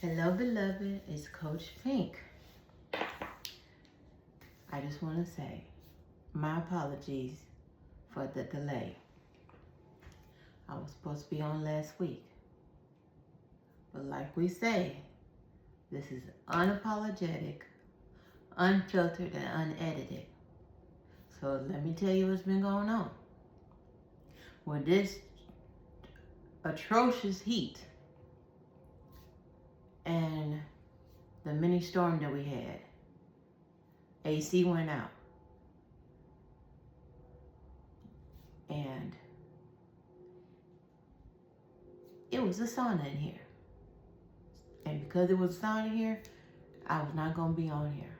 Hello, beloved. It's Coach Pink. I just want to say my apologies for the delay. I was supposed to be on last week. But like we say, this is unapologetic, unfiltered, and unedited. So let me tell you what's been going on. With this atrocious heat and the mini storm that we had, AC went out. And it was a sauna in here. And because it was a sauna here, I was not going to be on here.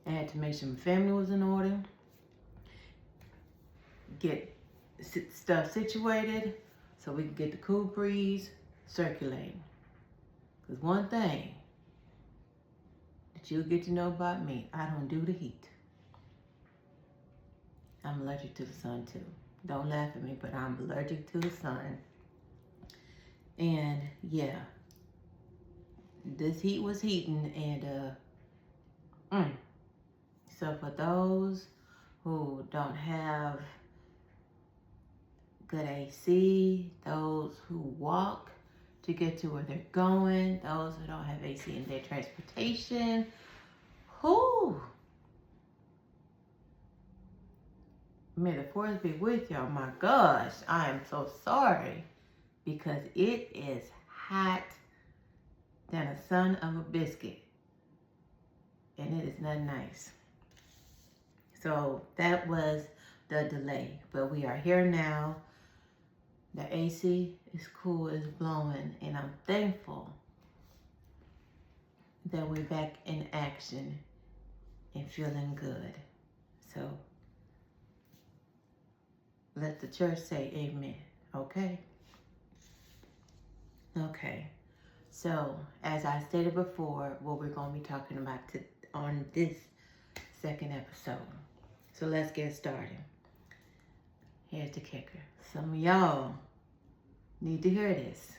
I had to make sure my family was in order, get stuff situated so we could get the cool breeze circulating. Because one thing that you'll get to know about me, I don't do the heat. I'm allergic to the sun too. Don't laugh at me, but I'm allergic to the sun. And yeah, this heat was heating, and so for those who don't have good AC, those who walk to get to where they're going, those who don't have AC in their transportation, may the force be with y'all. My gosh, I am so sorry because it is hot than a son of a biscuit, and it is not nice. So that was the delay, but we are here now. The AC is cool, it's blowing, and I'm thankful that we're back in action and feeling good. So let the church say amen, okay? Okay, so as I stated before, what we're going to be talking about on this second episode. So let's get started. Here's the kicker. Some of y'all need to hear this.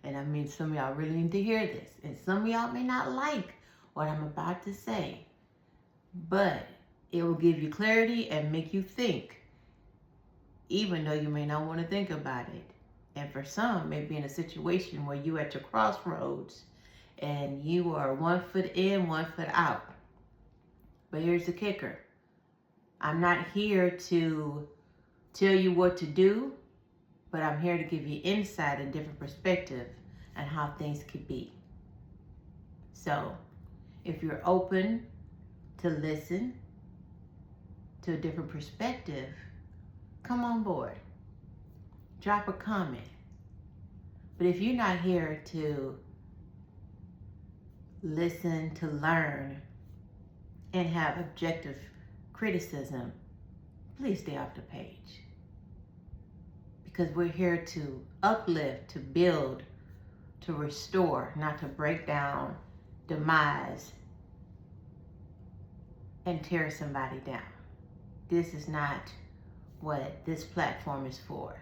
And I mean, some of y'all really need to hear this. And some of y'all may not like what I'm about to say, but it will give you clarity and make you think, even though you may not want to think about it. And for some, maybe in a situation where you at your crossroads and you are 1 foot in, 1 foot out. But here's the kicker. I'm not here to tell you what to do, but I'm here to give you insight and different perspective on how things could be. So if you're open to listen to a different perspective, come on board. Drop a comment. But if you're not here to listen, to learn, and have objective criticism, please stay off the page. Because we're here to uplift, to build, to restore, not to break down, demise, and tear somebody down. This is not what this platform is for.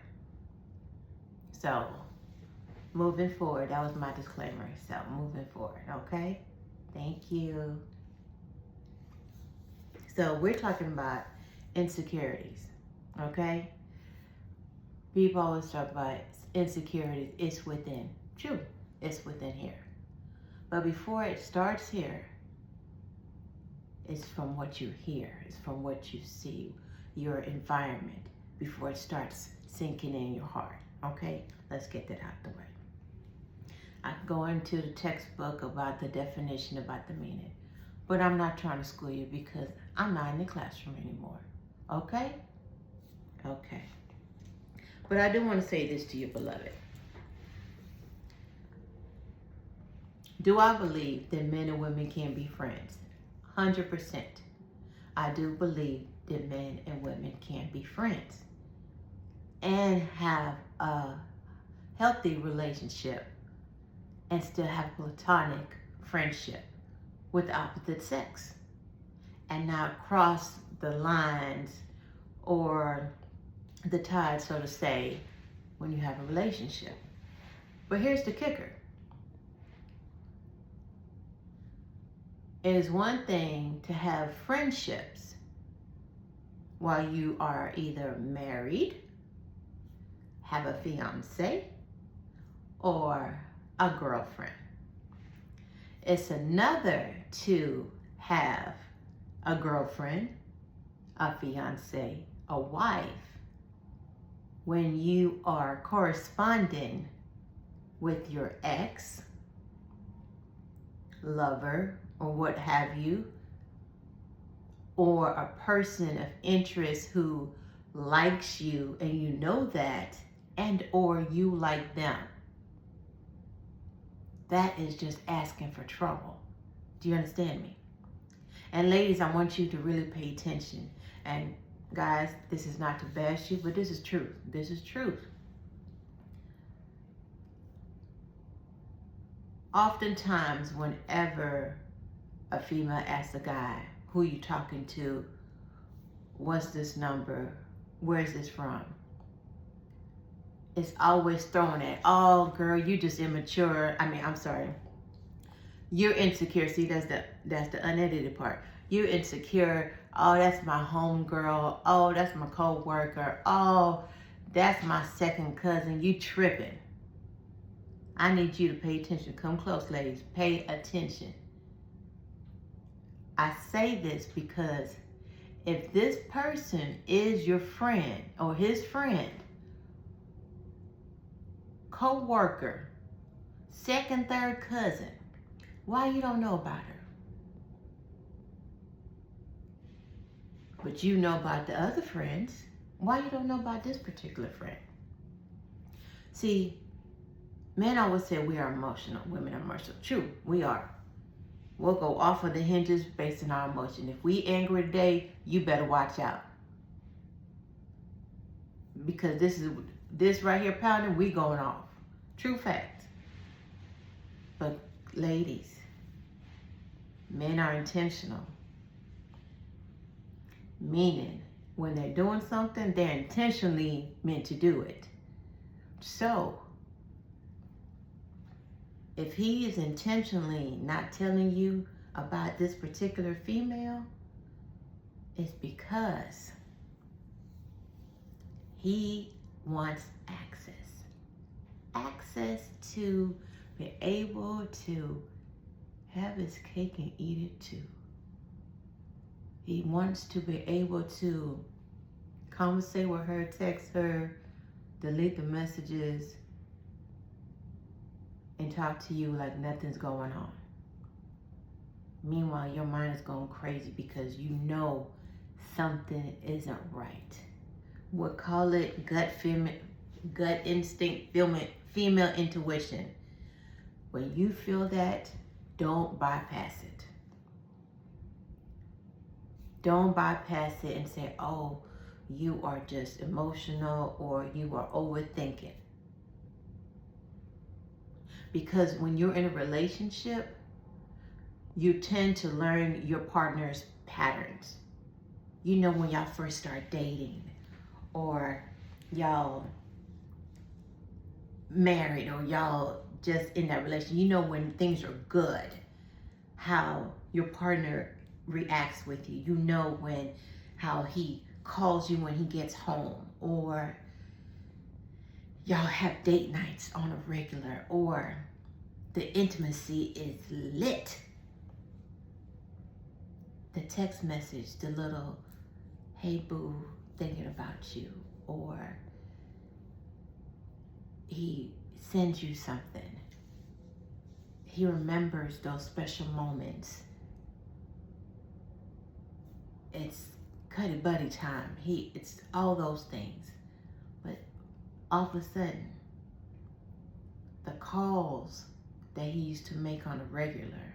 So, moving forward, that was my disclaimer. So, moving forward, okay? Thank you. So, we're talking about insecurities, okay? People always talk about insecurities. It's within. True, it's within here. But before it starts here, it's from what you hear. It's from what you see, your environment, before it starts sinking in your heart. Okay, let's get that out the way. I go into the textbook about the definition, about the meaning, but I'm not trying to school you because I'm not in the classroom anymore. Okay? Okay. But I do want to say this to you, beloved. Do I believe that men and women can be friends? 100%. I do believe that men and women can be friends and have a healthy relationship and still have platonic friendship with the opposite sex and not cross the lines or the tide, so to say, when you have a relationship. But here's the kicker. It is one thing to have friendships while you are either married, have a fiance, or a girlfriend. It's another to have a girlfriend, a fiance, a wife, when you are corresponding with your ex, lover, or what have you, or a person of interest who likes you and you know that, and or you like them. That is just asking for trouble. Do you understand me? And ladies, I want you to really pay attention. And guys, this is not to bash you, but this is truth. This is truth. Oftentimes, whenever a female asks a guy, who you talking to? What's this number? Where's this from? It's always thrown at, oh girl, you just immature. I'm sorry. You're insecure. See, that's the unedited part. You're insecure. Oh, that's my homegirl. Oh, that's my co-worker. Oh, that's my second cousin. You tripping. I need you to pay attention. Come close, ladies. Pay attention. I say this because if this person is your friend or his friend, co-worker, second, third cousin, why you don't know about her? But you know about the other friends. Why you don't know about this particular friend? See, men always say we are emotional. Women are emotional. True, we are. We'll go off of the hinges based on our emotion. If we angry today, you better watch out. Because this right here pounding, we going off. True fact. But ladies, men are intentional. Meaning, when they're doing something, they're intentionally meant to do it. So, if he is intentionally not telling you about this particular female, it's because he wants access. Access to be able to have his cake and eat it too. He wants to be able to conversate with her, text her, delete the messages, and talk to you like nothing's going on. Meanwhile, your mind is going crazy because you know something isn't right. We'll call it gut instinct, female intuition. When you feel that, don't bypass it. Don't bypass it and say, oh, you are just emotional or you are overthinking. Because when you're in a relationship, you tend to learn your partner's patterns. You know when y'all first start dating or y'all married or y'all just in that relationship, you know when things are good, how your partner reacts with you. You know how he calls you when he gets home, or y'all have date nights on a regular, or the intimacy is lit. The text message, the little, hey boo, thinking about you, or he sends you something. He remembers those special moments. It's cuddy buddy time. It's all those things. But all of a sudden, the calls that he used to make on a regular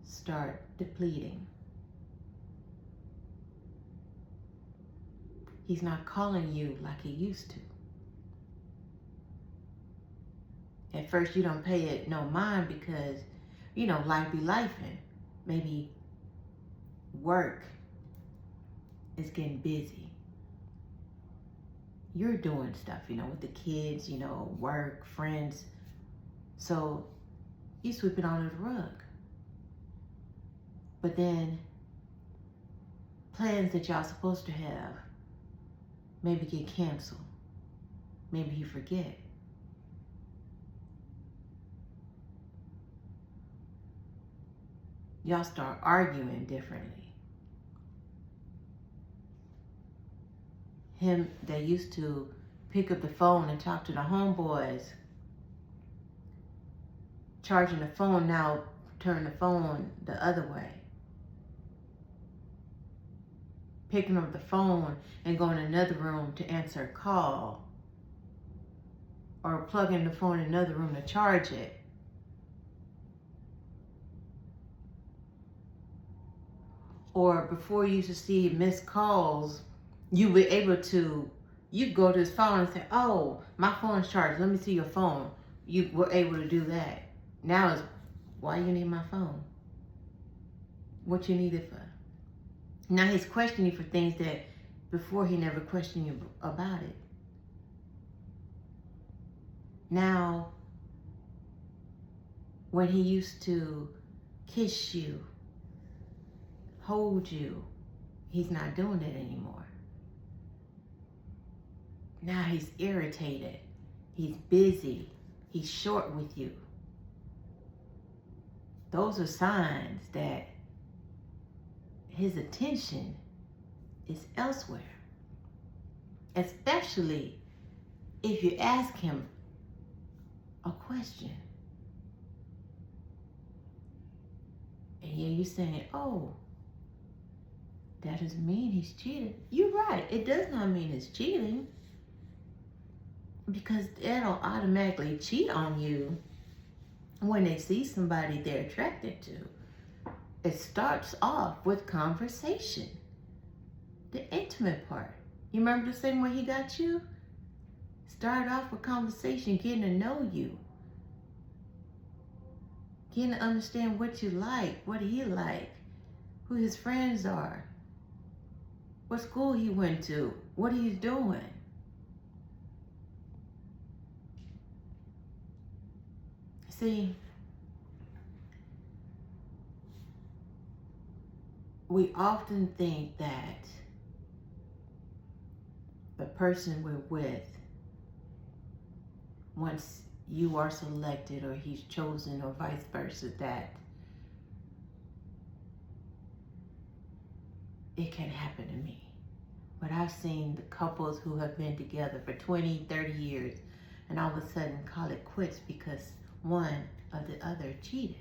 start depleting. He's not calling you like he used to. At first you don't pay it no mind because, life be lifing. Maybe work is getting busy. You're doing stuff, with the kids, work, friends. So you sweep it under the rug. But then plans that y'all supposed to have maybe get canceled. Maybe you forget. Y'all start arguing differently. Him that used to pick up the phone and talk to the homeboys, charging the phone, now turn the phone the other way. Picking up the phone and going in another room to answer a call. Or plugging the phone in another room to charge it. Or before you used to see missed calls, you were able to, you go to his phone and say, oh, my phone's charged, let me see your phone. You were able to do that. Now it's, why you need my phone? What you need it for? Now he's questioning you for things that before he never questioned you about it. Now, when he used to kiss you, hold you, he's not doing it anymore. Now he's irritated. He's busy. He's short with you. Those are signs that his attention is elsewhere. Especially if you ask him a question. And yeah, you're saying, oh, that doesn't mean he's cheating. You're right. It does not mean it's cheating. Because they don't automatically cheat on you when they see somebody they're attracted to. It starts off with conversation. The intimate part. You remember the same way he got you? Start off with conversation, getting to know you. Getting to understand what you like, what he like, who his friends are, what school he went to, what he's doing. See, we often think that the person we're with, once you are selected or he's chosen or vice versa, that it can happen to me. But I've seen the couples who have been together for 20, 30 years and all of a sudden call it quits because one or the other cheated.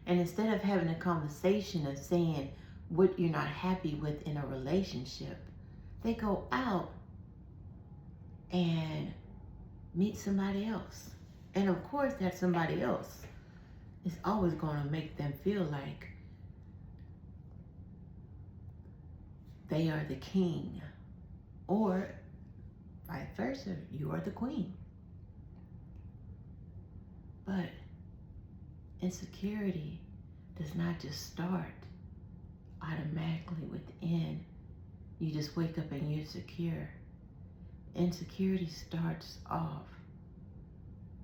And instead of having a conversation of saying what you're not happy with in a relationship, they go out and meet somebody else. And of course, that somebody else is always going to make them feel like they are the king, or vice versa, you are the queen. But insecurity does not just start automatically within. You just wake up and you're secure. Insecurity starts off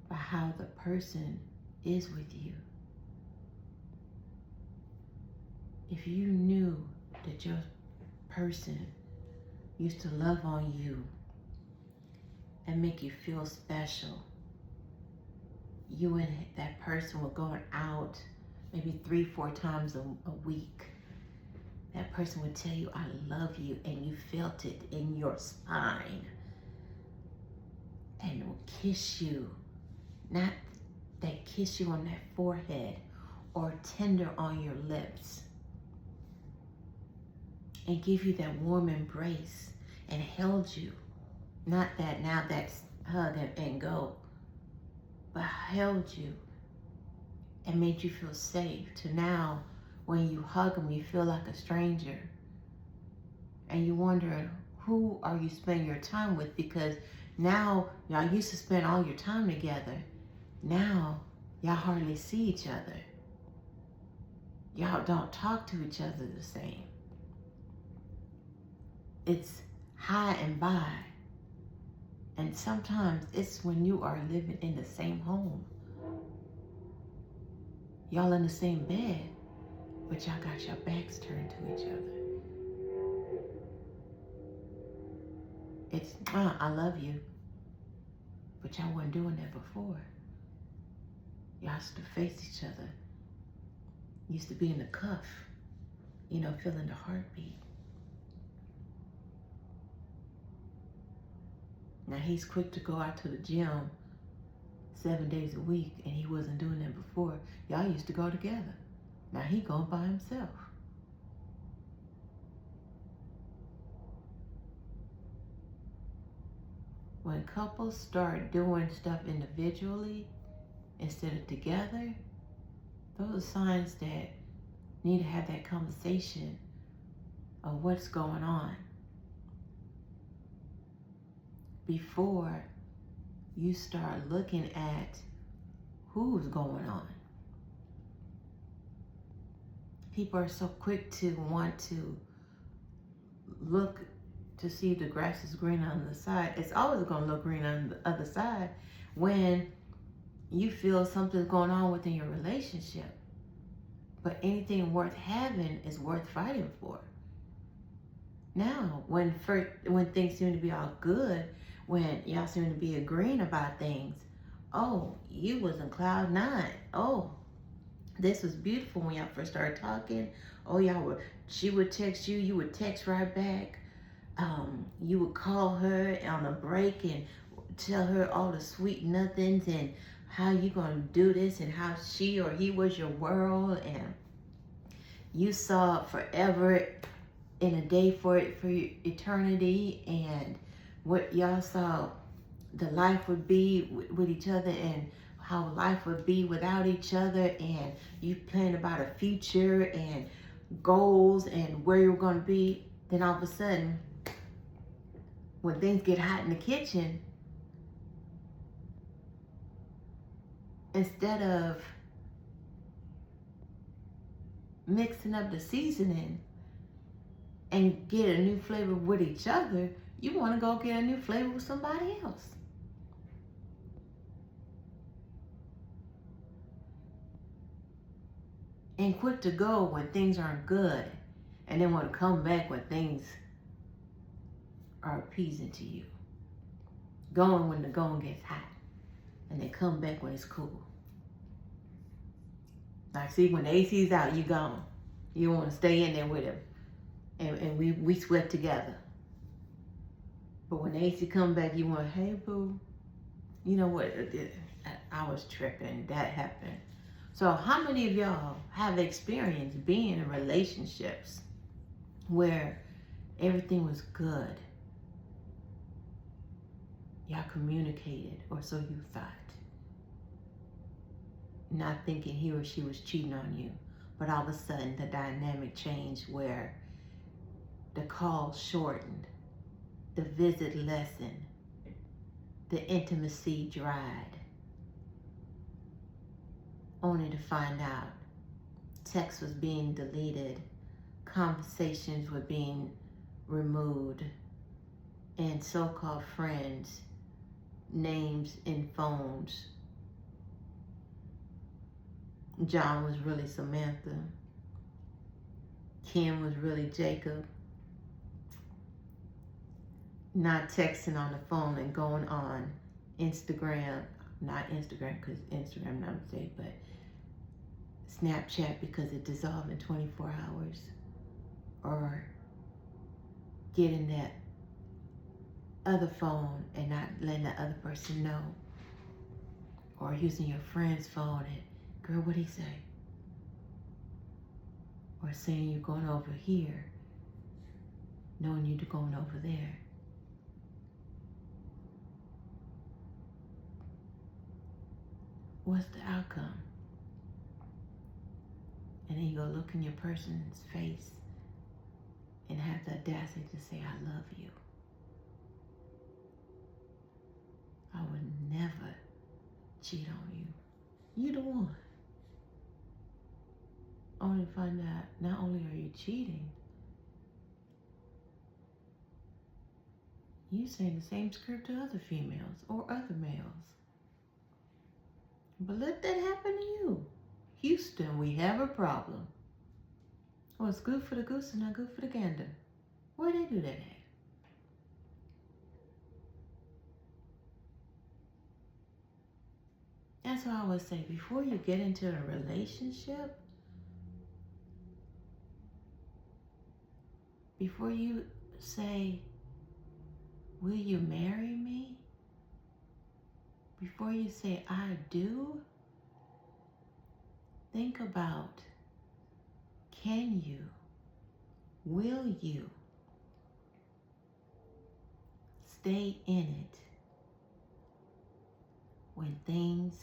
by how the person is with you. If you knew that your person used to love on you and make you feel special, you and that person were going out maybe 3-4 times a week. That person would tell you, I love you, and you felt it in your spine. And will kiss you, not that kiss you on that forehead or tender on your lips, and give you that warm embrace and held you. Not that now that's hug and go, but held you and made you feel safe, to now when you hug them, you feel like a stranger. And you wonder, who are you spending your time with? Because now y'all used to spend all your time together. Now y'all hardly see each other. Y'all don't talk to each other the same. It's hi and bye. And sometimes it's when you are living in the same home. Y'all in the same bed, but y'all got your backs turned to each other. It's, I love you, but y'all weren't doing that before. Y'all used to face each other. Used to be in the cuff, feeling the heartbeat. Now he's quick to go out to the gym 7 days a week, and he wasn't doing that before. Y'all used to go together. Now he going by himself. When couples start doing stuff individually instead of together, those are signs that need to have that conversation of what's going on before you start looking at who's going on. People are so quick to want to look to see if the grass is green on the side. It's always going to look green on the other side when you feel something's going on within your relationship. But anything worth having is worth fighting for. Now, when things seem to be all good, when y'all seem to be agreeing about things, oh, you was in cloud 9. Oh, this was beautiful when y'all first started talking. Oh, she would text you, you would text right back. You would call her on a break and tell her all the sweet nothings and how you gonna do this and how she or he was your world, and you saw forever in a day for eternity, and what y'all saw the life would be with each other and how life would be without each other, and you planned about a future and goals and where you're going to be. Then all of a sudden, when things get hot in the kitchen, instead of mixing up the seasoning and get a new flavor with each other, you want to go get a new flavor with somebody else. And quick to go when things aren't good, and then want to come back when things are appeasing to you. Going when the going gets hot, and then come back when it's cool. Like, see, when the AC's out, you gone. You want to stay in there with him, and we sweat together. But when the AC come back, you want, hey boo, you know what? I was tripping. That happened. So how many of y'all have experienced being in relationships where everything was good? Y'all communicated, or so you thought. Not thinking he or she was cheating on you. But all of a sudden, the dynamic changed where the call shortened, the visit lessened, the intimacy dried. Only to find out text was being deleted, conversations were being removed, and so-called friends, names in phones. John was really Samantha. Kim was really Jacob. Not texting on the phone and going on Instagram, not Instagram because Instagram not safe, but Snapchat because it dissolved in 24 hours, or getting that other phone and not letting the other person know, or using your friend's phone and, girl, what'd he say? Or saying you're going over here, knowing you're going over there. What's the outcome? And then you go look in your person's face and have the audacity to say, I love you. I would never cheat on you. You the one. Only to find out not only are you cheating, you saying the same script to other females or other males. But let that happen to you. Houston, we have a problem. What's good for the goose is not good for the gander. Where they do that at? That's why I always say, before you get into a relationship, before you say, will you marry me? Before you say, I do, think about, can you, will you stay in it when things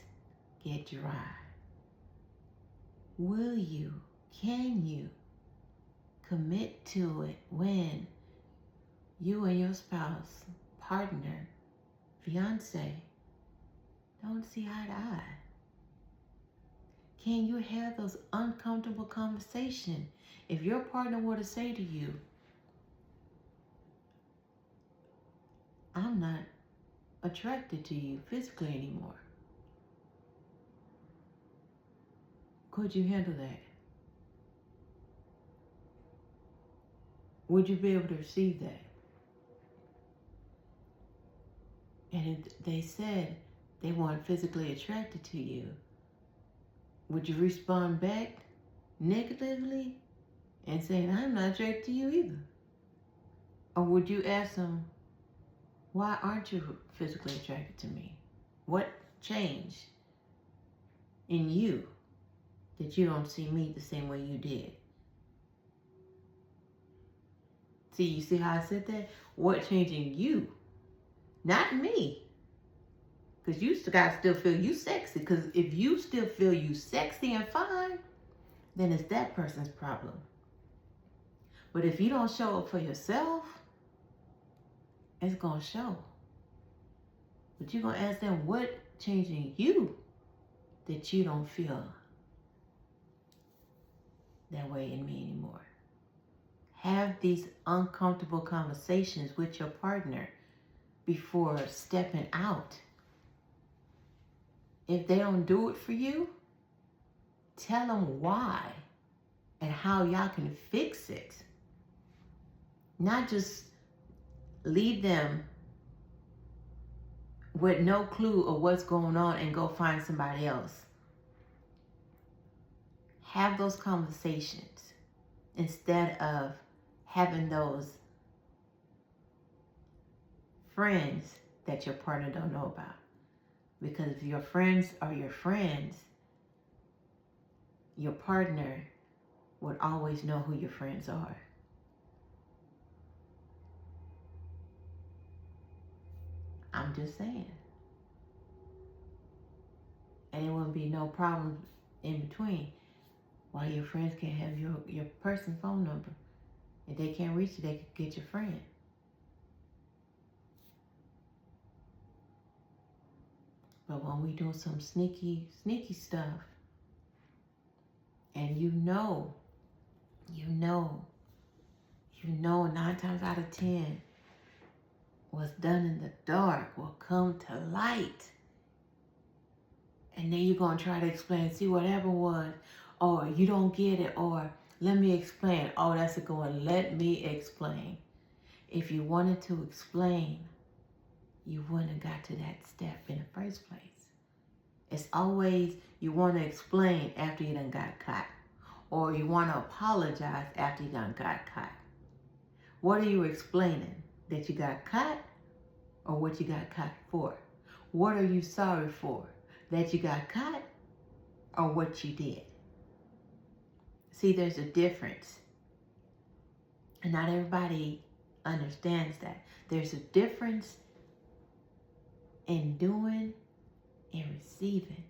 get dry? Will you, can you commit to it when you and your spouse, partner, fiance don't see eye to eye? Can you have those uncomfortable conversations? If your partner were to say to you, I'm not attracted to you physically anymore, could you handle that? Would you be able to receive that? And if they said they weren't physically attracted to you, would you respond back negatively and saying, I'm not attracted to you either? Or would you ask them, why aren't you physically attracted to me? What changed in you that you don't see me the same way you did? See, you see how I said that? What changed in you? Not me. Because you got to still feel you sexy. Because if you still feel you sexy and fine, then it's that person's problem. But if you don't show up for yourself, it's going to show. But you're going to ask them, what changed in you that you don't feel that way in me anymore? Have these uncomfortable conversations with your partner before stepping out. If they don't do it for you, tell them why and how y'all can fix it. Not just leave them with no clue of what's going on and go find somebody else. Have those conversations instead of having those friends that your partner don't know about. Because if your friends are your friends, your partner would always know who your friends are. I'm just saying. And it wouldn't be no problem in between. Why your friends can't have your person's phone number. If they can't reach you, they can get your friend. But when we do some sneaky stuff, and you know 9 times out of 10, what's done in the dark will come to light. And then you're going to try to explain, see what happened was, or you don't get it, or let me explain. Oh, that's a good one. Let me explain. If you wanted to explain, you wouldn't have got to that step in the first place. It's always you want to explain after you done got caught, or you want to apologize after you done got caught. What are you explaining? That you got caught, or what you got caught for? What are you sorry for? That you got caught, or what you did? See, there's a difference. And not everybody understands that. There's a difference in doing and receiving,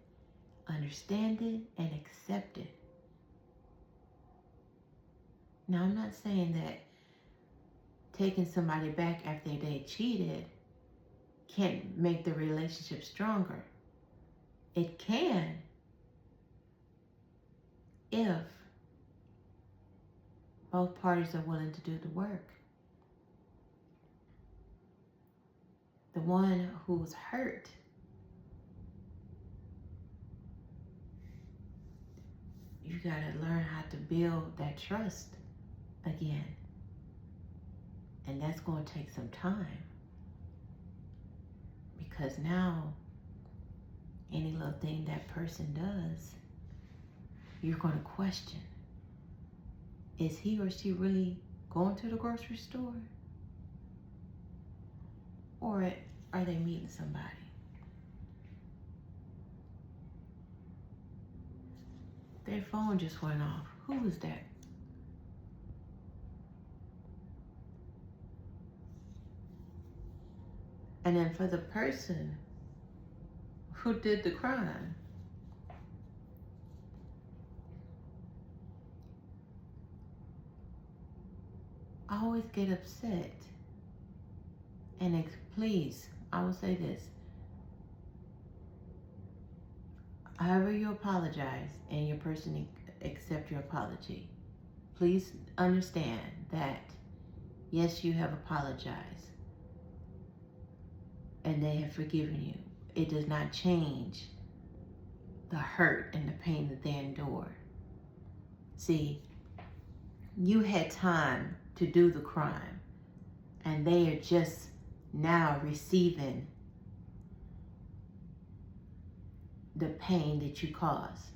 understanding and accepting. Now, I'm not saying that taking somebody back after they cheated can't make the relationship stronger. It can, if both parties are willing to do the work. The one who's hurt you gotta learn how to build that trust again. And that's gonna take some time. Because now, any little thing that person does, you're gonna question. Is he or she really going to the grocery store? Or are they meeting somebody? Their phone just went off. Who was that? And then for the person who did the crime, I always get upset. And please, I will say this. However you apologize and your person accept your apology, please understand that, yes, you have apologized and they have forgiven you. It does not change the hurt and the pain that they endured. See, you had time to do the crime and they are just now receiving the pain that you caused.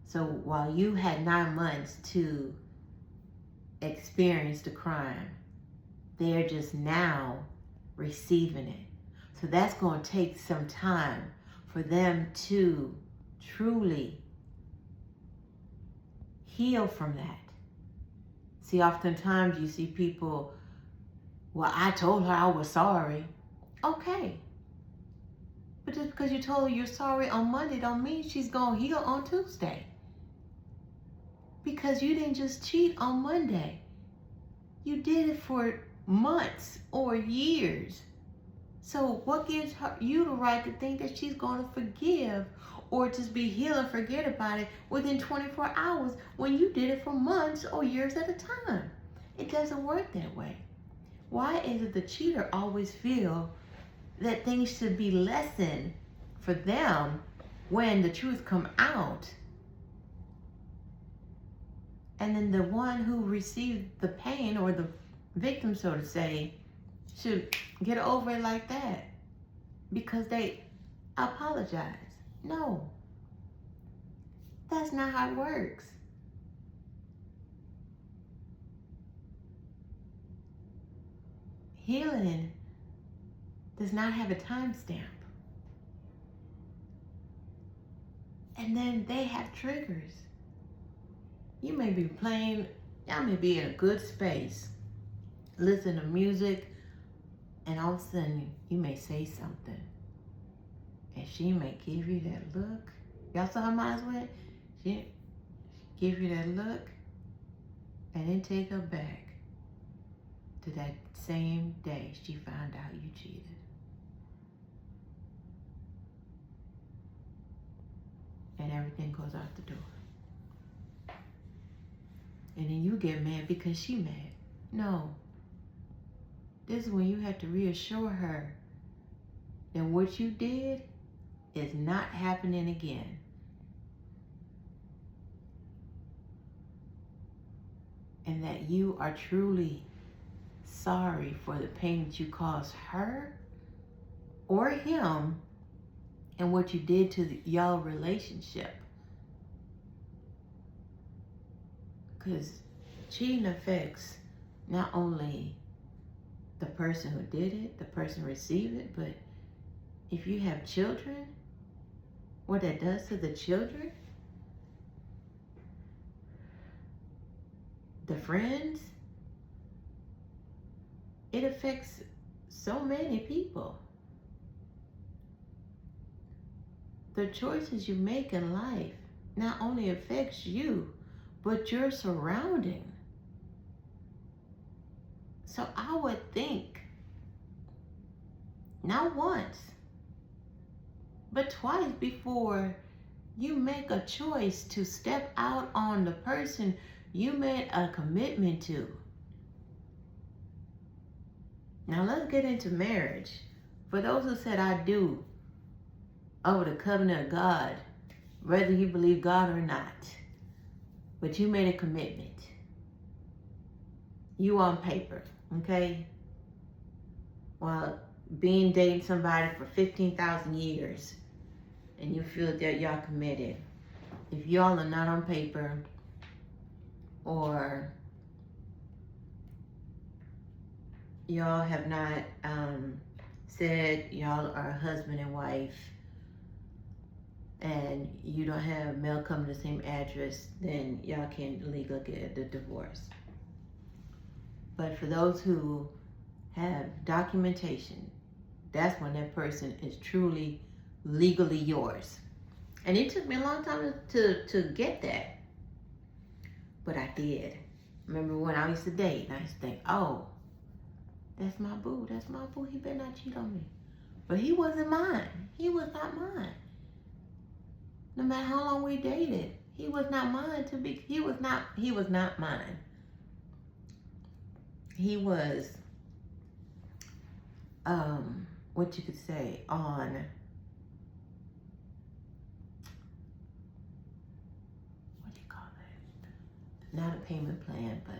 So while you had 9 months to experience the crime, they're just now receiving it. So that's going to take some time for them to truly heal from that. See, oftentimes you see people, well, I told her I was sorry. Okay. But just because you told her you're sorry on Monday don't mean she's going to heal on Tuesday. Because you didn't just cheat on Monday. You did it for months or years. So what gives you the right to think that she's going to forgive or just be healed and forget about it within 24 hours when you did it for months or years at a time? It doesn't work that way. Why is it the cheater always feel that things should be lessened for them when the truth come out? And then the one who received the pain, or the victim, so to say, should get over it like that because they apologize. No, that's not how it works. Healing does not have a timestamp. And then they have triggers. You may be playing, y'all may be in a good space, listen to music, and all of a sudden you may say something. And she may give you that look. Y'all saw her minds went? She give you that look and then take her back to that same day she found out you cheated. And everything goes out the door. And then you get mad because she mad. No. This is when you have to reassure her that what you did is not happening again. And that you are truly sorry for the pain that you caused her or him and what you did to y'all relationship. Because cheating affects not only the person who did it, the person who received it, but if you have children, what that does to the children, the friends, it affects so many people. The choices you make in life not only affects you, but your surrounding. So I would think, not once, but twice before you make a choice to step out on the person you made a commitment to. Now let's get into marriage. For those who said I do over the covenant of God whether you believe God or not. But you made a commitment. You on paper, okay? While being dating somebody for 15,000 years, and you feel that y'all committed. If y'all are not on paper, or y'all have not said y'all are husband and wife, and you don't have mail come to the same address, then y'all can legally get the divorce. But for those who have documentation, that's when that person is truly legally yours. And it took me a long time to get that. But I did. Remember when I used to date, and I used to think, oh, that's my boo, he better not cheat on me. But he wasn't mine. He was not mine. No matter how long we dated, he was not mine to be, he was not mine. He was, what you could say, on, what do you call it? Not a payment plan, but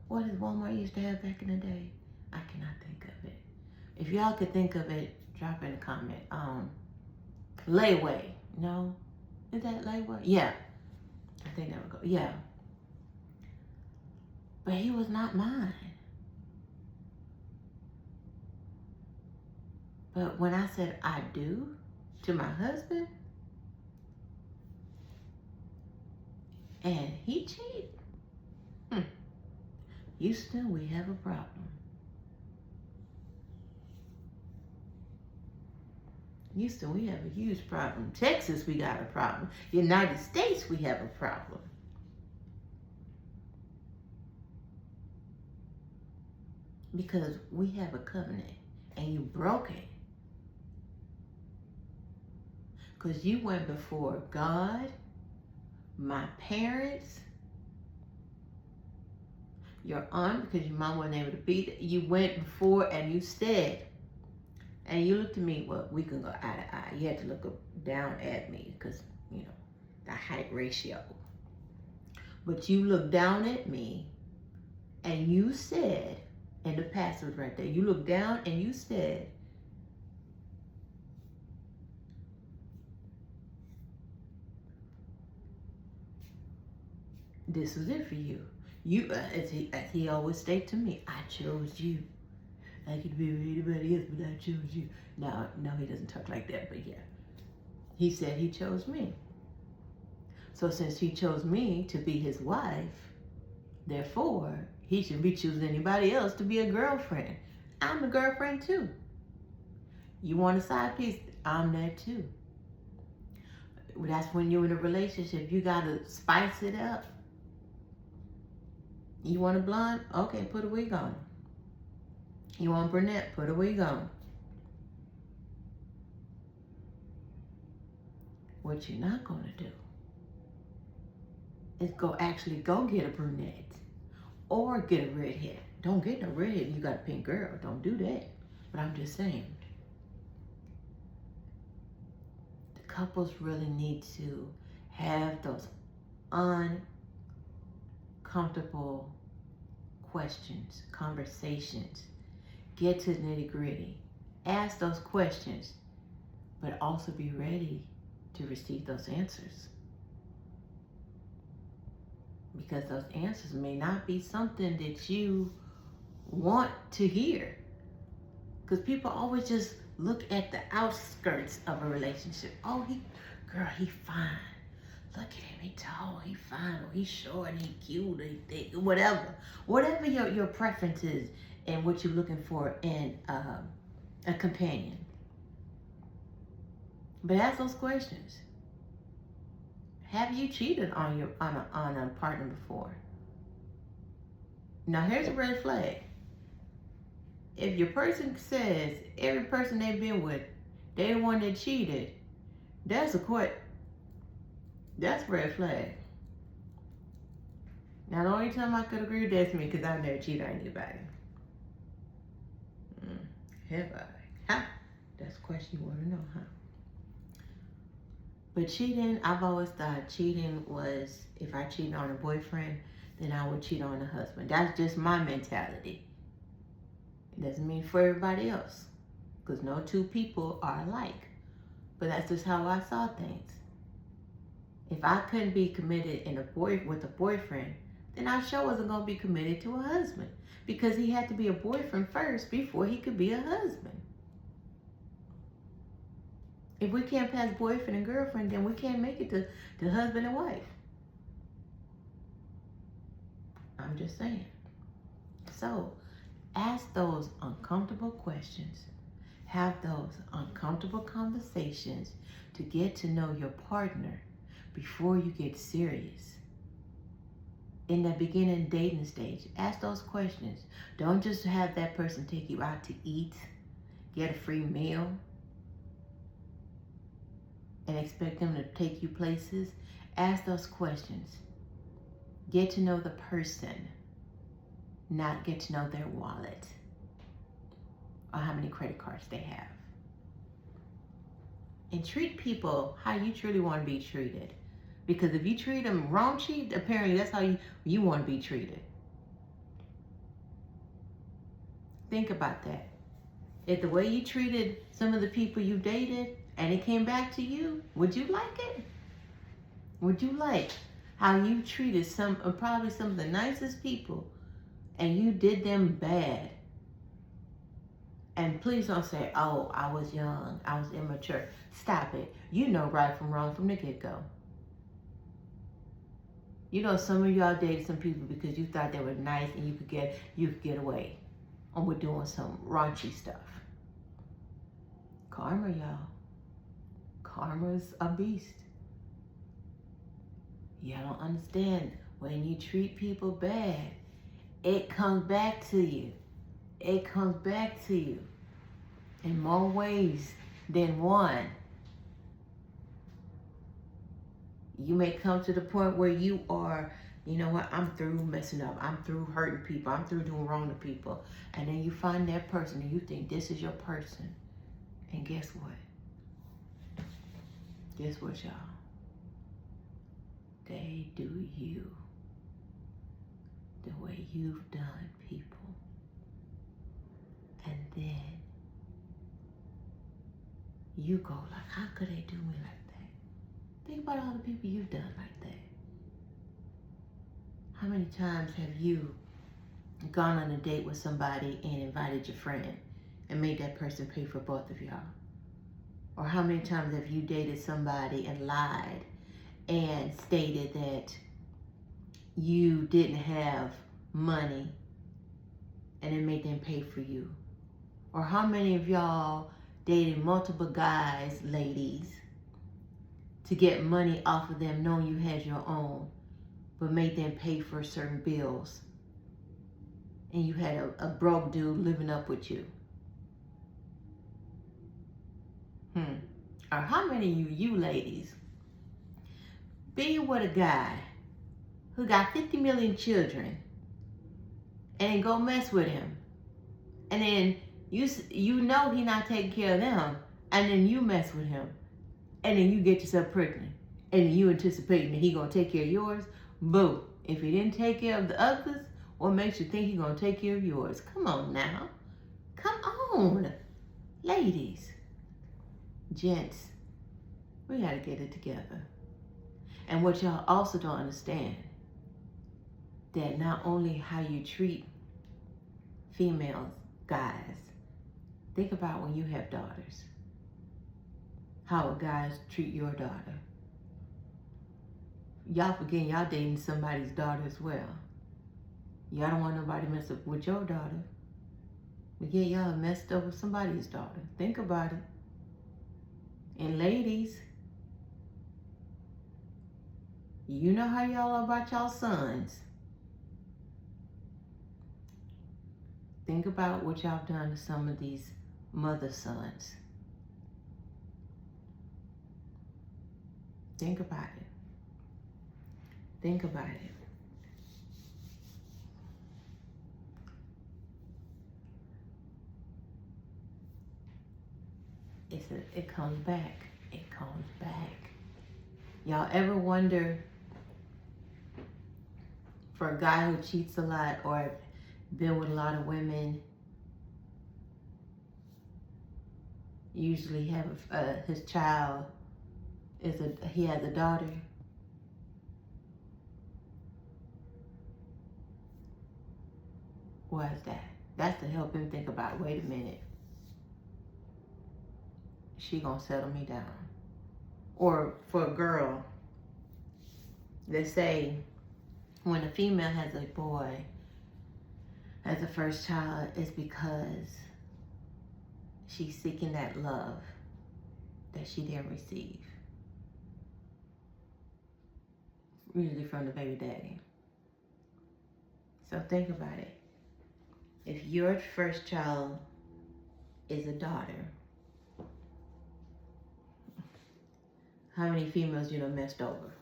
what did Walmart used to have back in the day? I cannot think of it. If y'all could think of it, drop in a comment. Layaway. No? Is that layaway? Yeah. I think that would go. Yeah. But he was not mine. But when I said I do to my husband, and he cheated, Houston, we have a problem. Houston, we have a huge problem. Texas, we got a problem. United States, we have a problem. Because we have a covenant and you broke it. Because you went before God, my parents, your aunt, because your mom wasn't able to be there. You went before and you said, and you looked at me, well, we can go eye to eye. You had to look down at me because, you know, the height ratio. But you looked down at me and you said, and the pastor was right there, you looked down and you said, this was it for you. You, as he always stated to me, I chose you. I could be with anybody else, but I chose you. No, he doesn't talk like that, but yeah. He said he chose me. So since he chose me to be his wife, therefore, he shouldn't be choosing anybody else to be a girlfriend. I'm a girlfriend too. You want a side piece? I'm that too. That's when you're in a relationship. You gotta spice it up. You want a blonde? Okay, put a wig on. You want a brunette? Put a wig on. What you're not gonna do is go get a brunette or get a redhead. Don't get no redhead. You got a pink girl. Don't do that. But I'm just saying, the couples really need to have those uncomfortable questions, conversations. Get to the nitty-gritty. Ask those questions, but also be ready to receive those answers. Because those answers may not be something that you want to hear. Because people always just look at the outskirts of a relationship. Oh, he fine. Look at him, he tall, he fine, or he short, he cute, he thick, whatever. Whatever your preference is and what you're looking for in a companion. But ask those questions. Have you cheated on a partner before? Now here's a red flag. If your person says every person they've been with, they the one that cheated, that's a red flag. Now the only time I could agree with that's me, because I've never cheated on anybody. Have I? Ha! That's a question you want to know, huh? But cheating, I've always thought cheating was, if I cheat on a boyfriend, then I would cheat on a husband. That's just my mentality. It doesn't mean for everybody else, because no two people are alike. But that's just how I saw things. If I couldn't be committed with a boyfriend, then I sure wasn't going to be committed to a husband, because he had to be a boyfriend first before he could be a husband. If we can't pass boyfriend and girlfriend, then we can't make it to husband and wife. I'm just saying. So, ask those uncomfortable questions. Have those uncomfortable conversations to get to know your partner before you get serious. In the beginning dating stage, ask those questions. Don't just have that person take you out to eat, get a free meal, and expect them to take you places. Ask those questions. Get to know the person, not get to know their wallet or how many credit cards they have. And treat people how you truly want to be treated. Because if you treat them wrong, cheat, apparently that's how you want to be treated. Think about that. If the way you treated some of the people you dated and it came back to you, would you like it? Would you like how you treated probably some of the nicest people and you did them bad? And please don't say, oh, I was young, I was immature. Stop it. You know right from wrong from the get-go. You know, some of y'all dated some people because you thought they were nice and you could get away with doing some raunchy stuff. Karma, y'all. Karma's a beast. Y'all don't understand. When you treat people bad, it comes back to you. It comes back to you in more ways than one. You may come to the point where you are, you know what, I'm through messing up. I'm through hurting people. I'm through doing wrong to people. And then you find that person and you think this is your person. And guess what? Guess what, y'all? They do you the way you've done people. And then you go like, how could they do me like that? Think about all the people you've done like that. How many times have you gone on a date with somebody and invited your friend and made that person pay for both of y'all? Or how many times have you dated somebody and lied and stated that you didn't have money and then made them pay for you? Or how many of y'all dated multiple guys, ladies, to get money off of them knowing you had your own, but made them pay for certain bills and you had a broke dude living up with you? Or how many of you ladies be with a guy who got 50 million children and go mess with him, and then you know he not taking care of them, and then you mess with him, and then you get yourself pregnant, and you anticipating that he gonna take care of yours? Boo! If he didn't take care of the others, what makes you think he gonna take care of yours? Come on now, come on, ladies. Gents, we gotta get it together. And what y'all also don't understand, that not only how you treat females, guys, think about when you have daughters. How would guys treat your daughter? Y'all forgetting y'all dating somebody's daughter as well. Y'all don't want nobody to mess up with your daughter. But yeah, y'all messed up with somebody's daughter. Think about it. And ladies, you know how y'all are about y'all sons. Think about what y'all done to some of these mother sons. Think about it. Think about it. It comes back. It comes back. Y'all ever wonder, for a guy who cheats a lot or been with a lot of women, usually have his child he has a daughter? Why is that? That's to help him think about, wait a minute, she gonna settle me down. Or for a girl, they say when a female has a boy as a first child, it's because she's seeking that love that she didn't receive, usually from the baby daddy. So think about it. If your first child is a daughter, how many females you know messed over?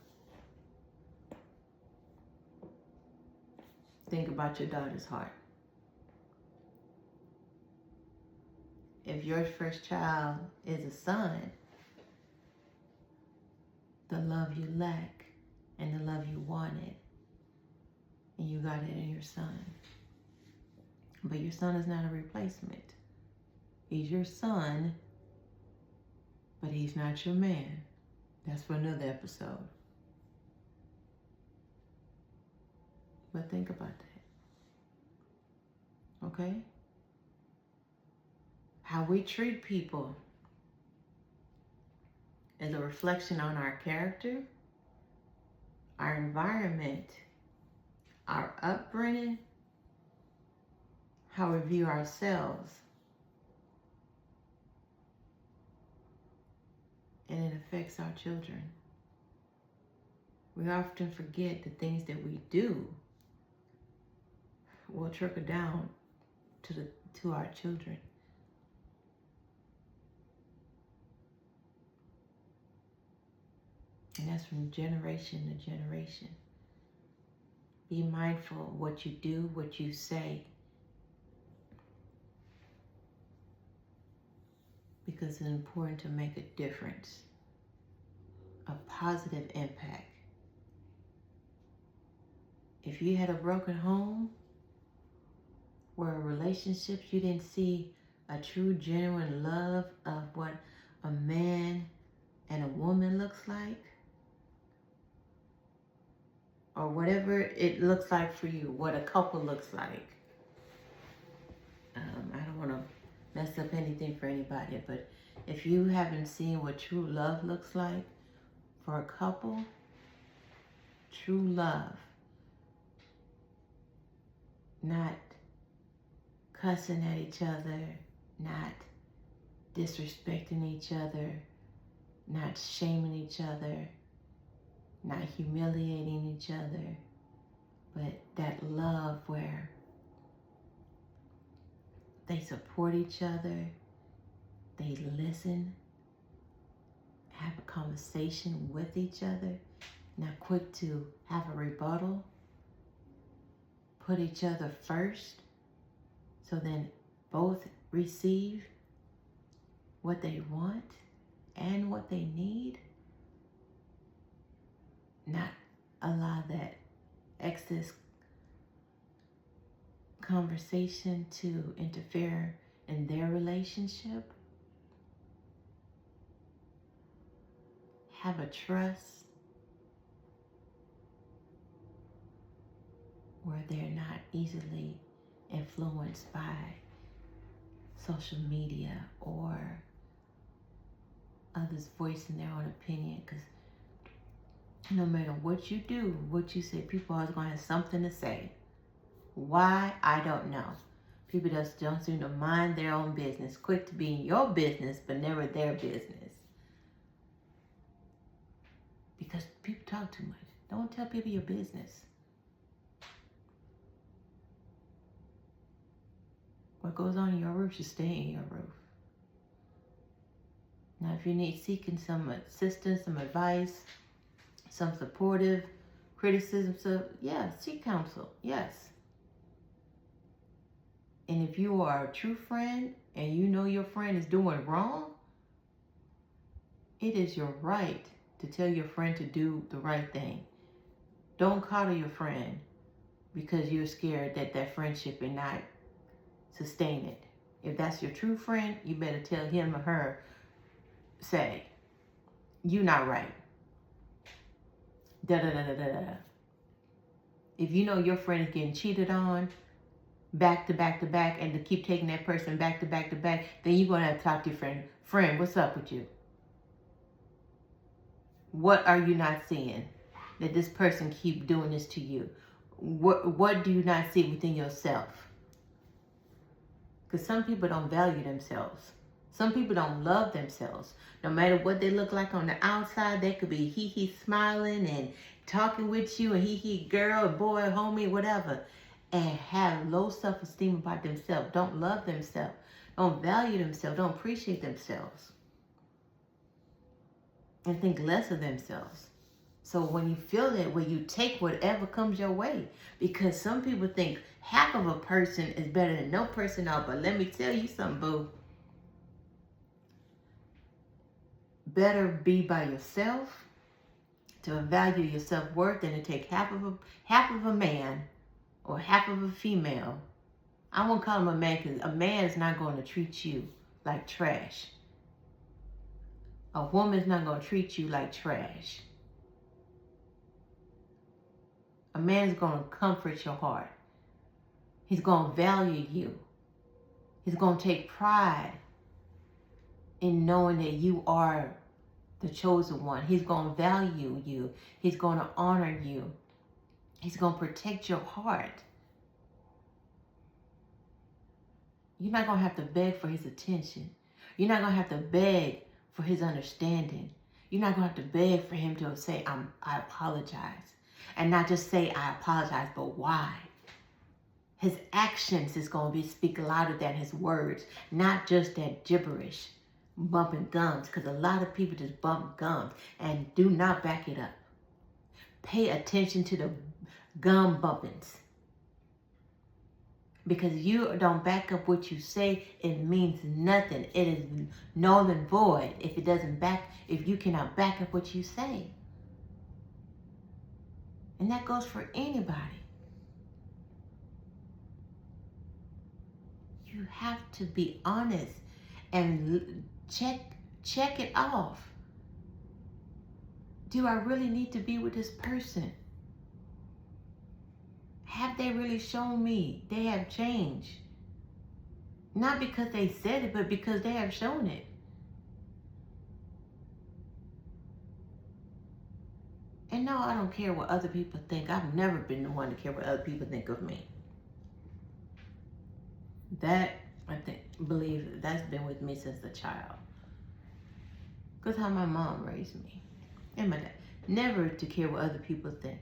Think about your daughter's heart. If your first child is a son, the love you lack and the love you wanted, and you got it in your son. But your son is not a replacement. He's your son, but he's not your man. That's for another episode. But think about that. Okay? How we treat people is a reflection on our character, our environment, our upbringing, how we view ourselves. And it affects our children. We often forget the things that we do will trickle down to our children. And that's from generation to generation. Be mindful of what you do, what you say, because it's important to make a difference, a positive impact. If you had a broken home, where relationships you didn't see a true, genuine love of what a man and a woman looks like, or whatever it looks like for you, what a couple looks like. I don't want to mess up anything for anybody, but if you haven't seen what true love looks like for a couple, true love, not cussing at each other, not disrespecting each other, not shaming each other, not humiliating each other, but that love where they support each other, they listen, have a conversation with each other, not quick to have a rebuttal, put each other first, so then both receive what they want and what they need. Not allow that excess conversation to interfere in their relationship. Have a trust where they're not easily influenced by social media or others voicing their own opinion, because no matter what you do, what you say, people are always going to have something to say. Why? I don't know. People just don't seem to mind their own business. Quick to be in your business, but never their business. Because people talk too much. Don't tell people your business. What goes on in your roof should stay in your roof. Now, if you need seeking some assistance, some advice, some supportive criticism, so yeah, seek counsel, yes. And if you are a true friend and you know your friend is doing wrong, it is your right to tell your friend to do the right thing. Don't coddle your friend because you're scared that that friendship will not sustain it. If that's your true friend, you better tell him or her, say, you're not right. Da da da da da da. If you know your friend is getting cheated on back to back to back, and to keep taking that person back to back to back, then you're going to have to talk to your friend. Friend, what's up with you? What are you not seeing that this person keep doing this to you? What do you not see within yourself? Because some people don't value themselves. Some people don't love themselves. No matter what they look like on the outside, they could be hee smiling and talking with you and hee girl, boy, homie, whatever, and have low self-esteem about themselves. Don't love themselves. Don't value themselves. Don't appreciate themselves. And think less of themselves. So when you feel that way, you take whatever comes your way. Because some people think half of a person is better than no person else. But let me tell you something, boo. Better be by yourself to value your self-worth than to take half of a man or half of a female. I won't call him a man because a man is not going to treat you like trash. A woman is not going to treat you like trash. A man is going to comfort your heart. He's going to value you. He's going to take pride in knowing that you are the chosen one. He's going to value you. He's going to honor you. He's going to protect your heart. You're not going to have to beg for his attention. You're not going to have to beg for his understanding. You're not going to have to beg for him to say, I apologize. And not just say, I apologize, but why? His actions is going to speak louder than his words, not just that gibberish, bumping gums, because a lot of people just bump gums and do not back it up. Pay attention to the gum bumpings. Because you don't back up what you say, it means nothing. It is null and void if you cannot back up what you say. And that goes for anybody. You have to be honest and check it off. Do I really need to be with this person? Have they really shown me they have changed? Not because they said it, but because they have shown it. And no, I don't care what other people think. I've never been the one to care what other people think of me. That, believe that's been with me since a child. Because how my mom raised me. And my dad. Never to care what other people think.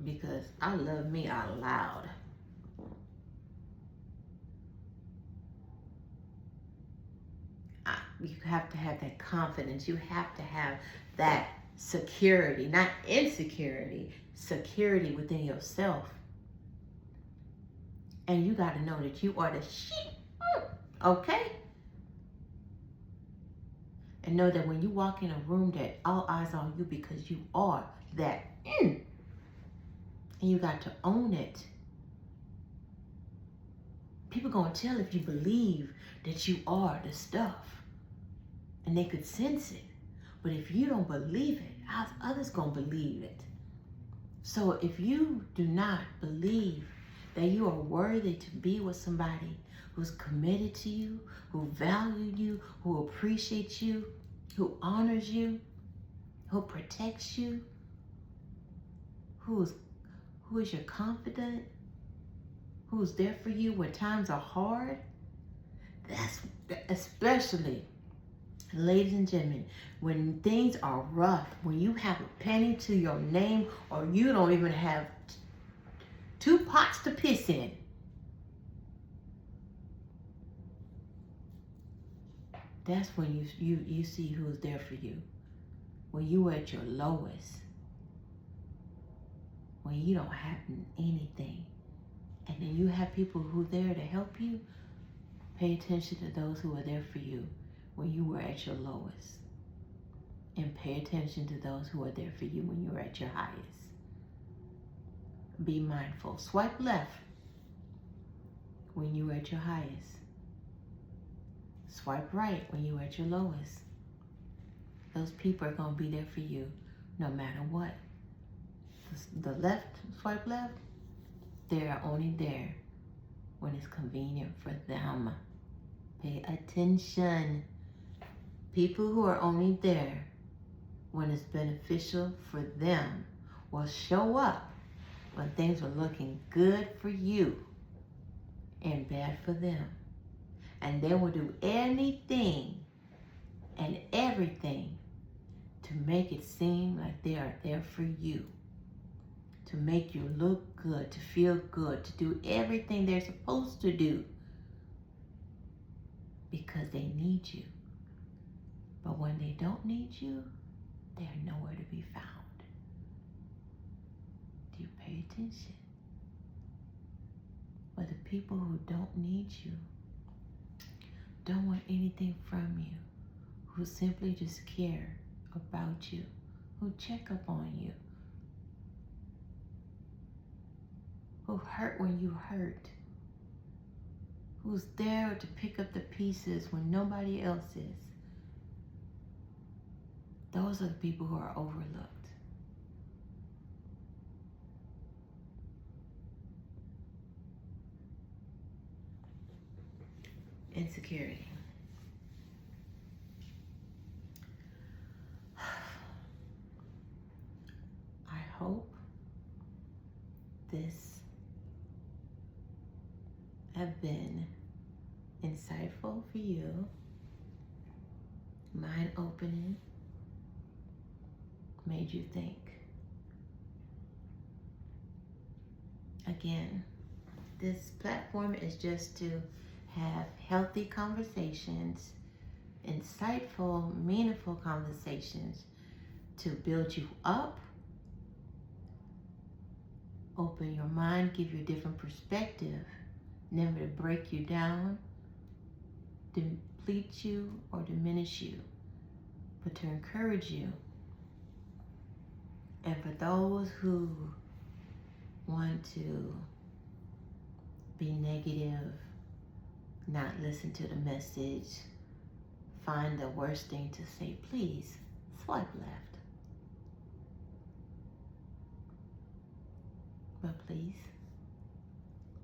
Because I love me out loud. You have to have that confidence. You have to have that security, not insecurity, security within yourself. And you got to know that you are the shit, okay? And know that when you walk in a room that all eyes on you because you are that. And you got to own it. People gonna tell if you believe that you are the stuff. And they could sense it. But if you don't believe it, how's others gonna believe it? So if you do not believe that you are worthy to be with somebody who's committed to you, who values you, who appreciates you, who honors you, who protects you, who is your confidant, who's there for you when times are hard, that's especially, ladies and gentlemen, when things are rough, when you have a penny to your name or you don't even have 2 pots to piss in, that's when you see who's there for you. When you are at your lowest, when you don't have anything, and then you have people who are there to help you, Pay attention to those who are there for you when you were at your lowest. And pay attention to those who are there for you when you were at your highest. Be mindful. Swipe left when you were at your highest. Swipe right when you were at your lowest. Those people are going to be there for you no matter what. The left, swipe left, they are only there when it's convenient for them. Pay attention. People who are only there when it's beneficial for them will show up when things are looking good for you and bad for them. And they will do anything and everything to make it seem like they are there for you. To make you look good, to feel good, to do everything they're supposed to do. Because they need you. But when they don't need you, they're nowhere to be found. Do you pay attention? But the people who don't need you, don't want anything from you, who simply just care about you, who check up on you, who hurt when you hurt, who's there to pick up the pieces when nobody else is. Those are the people who are overlooked. Insecurity. I hope this have been insightful for you, mind-opening, made you think. Again, this platform is just to have healthy conversations, insightful, meaningful conversations to build you up, open your mind, give you a different perspective, never to break you down, deplete you, or diminish you, but to encourage you. And for those who want to be negative, not listen to the message, find the worst thing to say, please swipe left. But please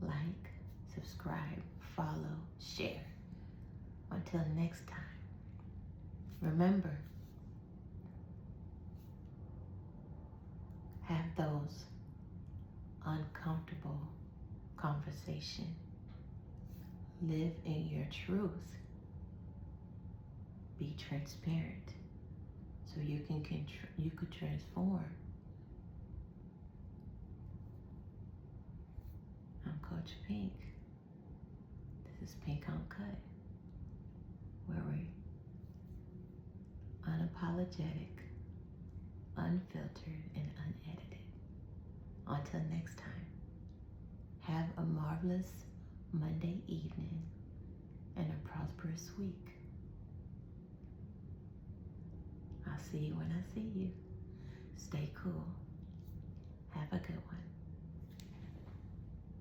like, subscribe, follow, share. Until next time, remember, have those uncomfortable conversations. Live in your truth. Be transparent so you could transform. I'm Coach Pink. This is Pink Uncut, where we're unapologetic, unfiltered, and unedited. Until next time, have a marvelous Monday evening and a prosperous week. I'll see you when I see you. Stay cool. Have a good one.